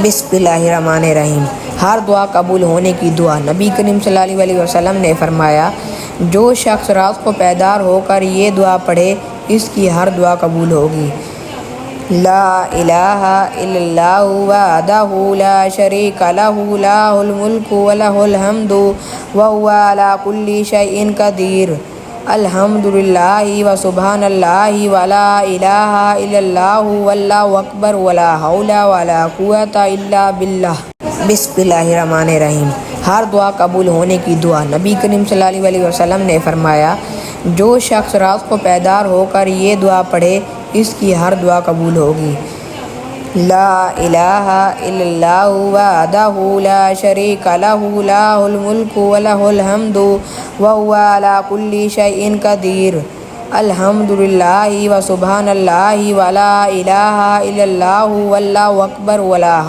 بسم اللہ الرحمن الرحیم۔ ہر دعا قبول ہونے کی دعا۔ نبی کریم صلی اللہ علیہ وسلم نے فرمایا، جو شخص رات کو بیدار ہو کر یہ دعا پڑھے اس کی ہر دعا قبول ہوگی۔ لا الہ الا اللہ وحدہ لا شریک لہ لہ الملک ولہ الحمد وہو علی کل شیء قدیر۔ الحمدللہ وسبحان اللہ ولا الہ الا اللہ واللہ اکبر ولا حول ولا قوۃ الا باللہ۔ بسم اللہ الرحمن الرحیم۔ ہر دعا قبول ہونے کی دعا۔ نبی کریم صلی اللہ علیہ وسلم نے فرمایا، جو شخص رات کو بیدار ہو کر یہ دعا پڑھے اس کی ہر دعا قبول ہوگی۔ لا الہ الا اللہ وحدہ لا شریک لہ لہ الملک ولہ الحمد وہو علی کل شیء قدیر۔ الحمدللہ وسبحان اللہ ولا الہ الا اللہ واللہ اکبر ولا